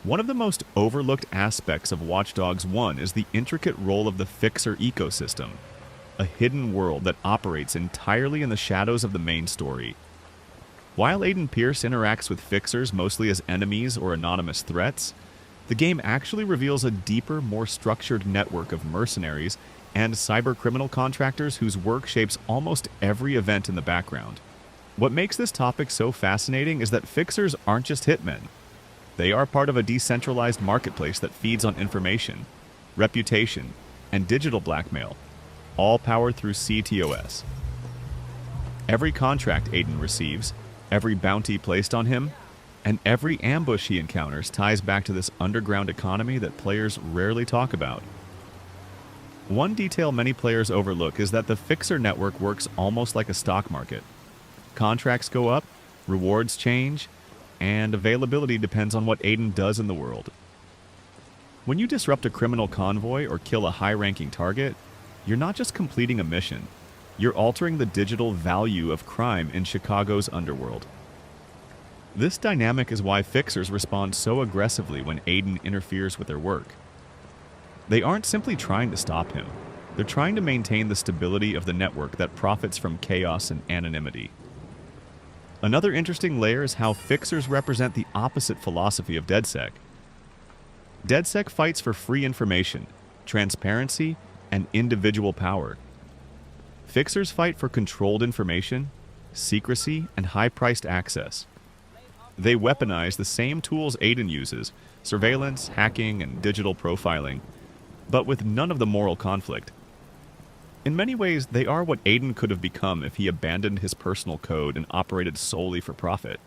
One of the most overlooked aspects of Watch Dogs 1 is the intricate role of the Fixer ecosystem, a hidden world that operates entirely in the shadows of the main story. While Aiden Pearce interacts with Fixers mostly as enemies or anonymous threats, the game actually reveals a deeper, more structured network of mercenaries and cybercriminal contractors whose work shapes almost every event in the background. What makes this topic so fascinating is that Fixers aren't just hitmen. They are part of a decentralized marketplace that feeds on information, reputation, and digital blackmail, all powered through ctOS. Every contract Aiden receives, every bounty placed on him, and every ambush he encounters ties back to this underground economy that players rarely talk about. One detail many players overlook is that the Fixer network works almost like a stock market. Contracts go up, rewards change, and availability depends on what Aiden does in the world. When you disrupt a criminal convoy or kill a high-ranking target, you're not just completing a mission, you're altering the digital value of crime in Chicago's underworld. This dynamic is why Fixers respond so aggressively when Aiden interferes with their work. They aren't simply trying to stop him, they're trying to maintain the stability of the network that profits from chaos and anonymity. Another interesting layer is how Fixers represent the opposite philosophy of DedSec. DedSec fights for free information, transparency, and individual power. Fixers fight for controlled information, secrecy, and high-priced access. They weaponize the same tools Aiden uses, surveillance, hacking, and digital profiling, but with none of the moral conflict. In many ways, they are what Aiden could have become if he abandoned his personal code and operated solely for profit.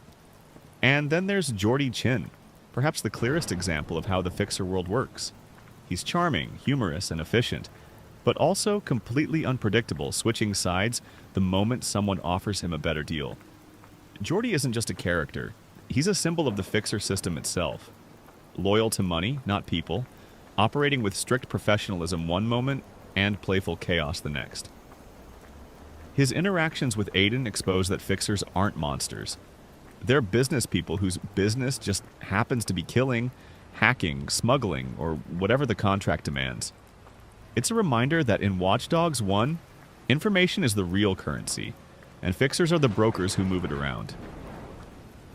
And then there's Jordy Chin, perhaps the clearest example of how the Fixer world works. He's charming, humorous, and efficient, but also completely unpredictable, switching sides the moment someone offers him a better deal. Jordy isn't just a character, he's a symbol of the Fixer system itself. Loyal to money, not people, operating with strict professionalism one moment, and playful chaos the next. His interactions with Aiden expose that Fixers aren't monsters. They're business people whose business just happens to be killing, hacking, smuggling, or whatever the contract demands. It's a reminder that in Watch Dogs 1, information is the real currency, and Fixers are the brokers who move it around.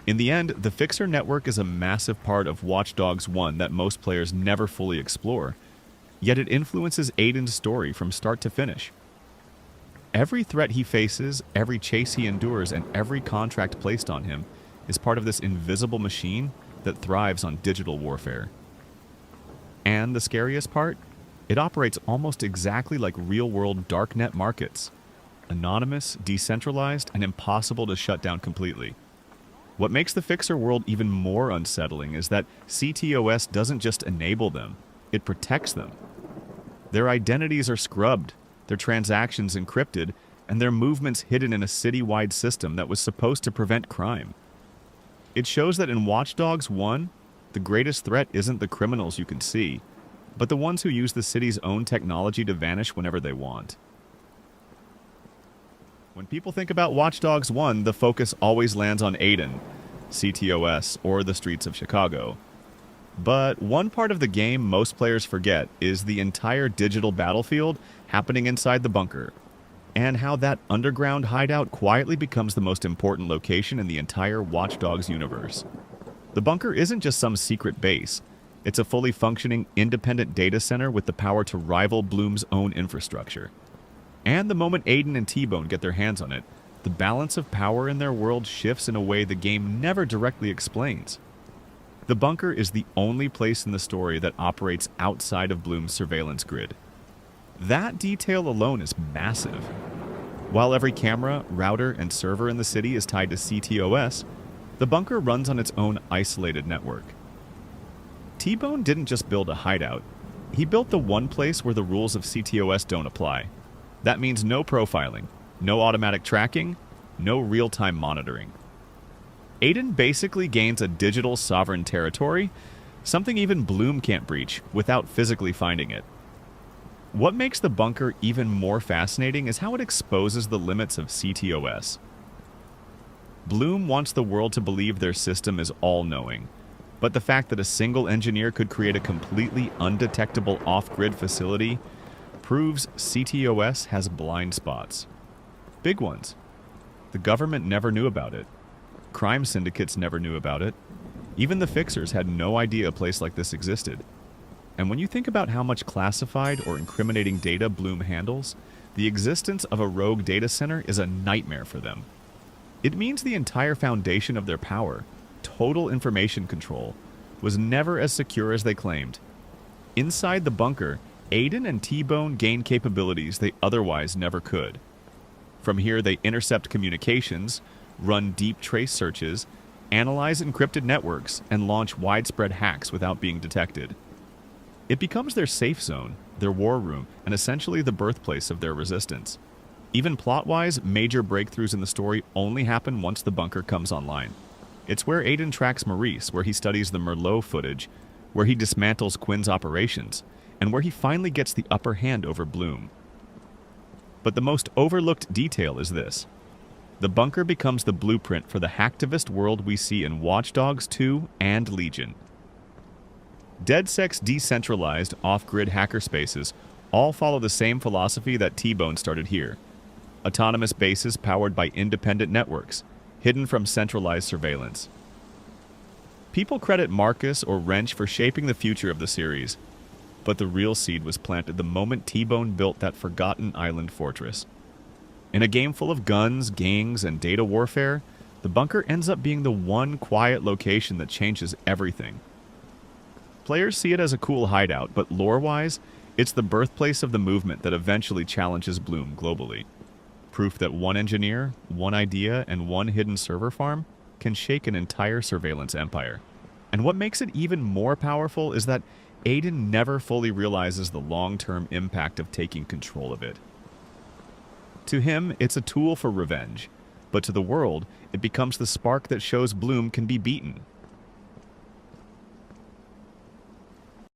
In the end, the Fixer network is a massive part of Watch Dogs 1 that most players never fully explore, yet it influences Aiden's story from start to finish. Every threat he faces, every chase he endures, and every contract placed on him is part of this invisible machine that thrives on digital warfare. And the scariest part? It operates almost exactly like real-world darknet markets. Anonymous, decentralized, and impossible to shut down completely. What makes the Fixer world even more unsettling is that ctOS doesn't just enable them, it protects them. Their identities are scrubbed, their transactions encrypted, and their movements hidden in a city-wide system that was supposed to prevent crime. It shows that in Watch Dogs 1, the greatest threat isn't the criminals you can see, but the ones who use the city's own technology to vanish whenever they want. When people think about Watch Dogs 1, the focus always lands on Aiden, ctOS, or the streets of Chicago. But one part of the game most players forget is the entire digital battlefield happening inside the bunker, and how that underground hideout quietly becomes the most important location in the entire Watch Dogs universe. The bunker isn't just some secret base, it's a fully functioning, independent data center with the power to rival Bloom's own infrastructure. And the moment Aiden and T-Bone get their hands on it, the balance of power in their world shifts in a way the game never directly explains. The bunker is the only place in the story that operates outside of Bloom's surveillance grid. That detail alone is massive. While every camera, router, and server in the city is tied to ctOS, the bunker runs on its own isolated network. T-Bone didn't just build a hideout, he built the one place where the rules of ctOS don't apply. That means no profiling, no automatic tracking, no real-time monitoring. Aiden basically gains a digital sovereign territory, something even Bloom can't breach without physically finding it. What makes the bunker even more fascinating is how it exposes the limits of ctOS. Bloom wants the world to believe their system is all-knowing, But the fact that a single engineer could create a completely undetectable off-grid facility proves ctOS has blind spots. Big ones. The government never knew about it. Crime syndicates never knew about it. Even the fixers had no idea a place like this existed. And when you think about how much classified or incriminating data Bloom handles, the existence of a rogue data center is a nightmare for them. It means the entire foundation of their power, total information control, was never as secure as they claimed. Inside the bunker, Aiden and T-Bone gain capabilities they otherwise never could. From here, they intercept communications, run deep trace searches, analyze encrypted networks, and launch widespread hacks without being detected. It becomes their safe zone, their war room, and essentially the birthplace of their resistance. Even plot-wise, major breakthroughs in the story only happen once the bunker comes online. It's where Aiden tracks Maurice, where he studies the Merlot footage, where he dismantles Quinn's operations, and where he finally gets the upper hand over Bloom. But the most overlooked detail is this. The bunker becomes the blueprint for the hacktivist world we see in Watch Dogs 2 and Legion. DedSec's decentralized, off-grid hackerspaces all follow the same philosophy that T-Bone started here. Autonomous bases powered by independent networks, hidden from centralized surveillance. People credit Marcus or Wrench for shaping the future of the series, but the real seed was planted the moment T-Bone built that forgotten island fortress. In a game full of guns, gangs, and data warfare, the bunker ends up being the one quiet location that changes everything. Players see it as a cool hideout, but lore-wise, it's the birthplace of the movement that eventually challenges Bloom globally. Proof that one engineer, one idea, and one hidden server farm can shake an entire surveillance empire. And what makes it even more powerful is that Aiden never fully realizes the long-term impact of taking control of it. To him, it's a tool for revenge, but to the world, it becomes the spark that shows Bloom can be beaten,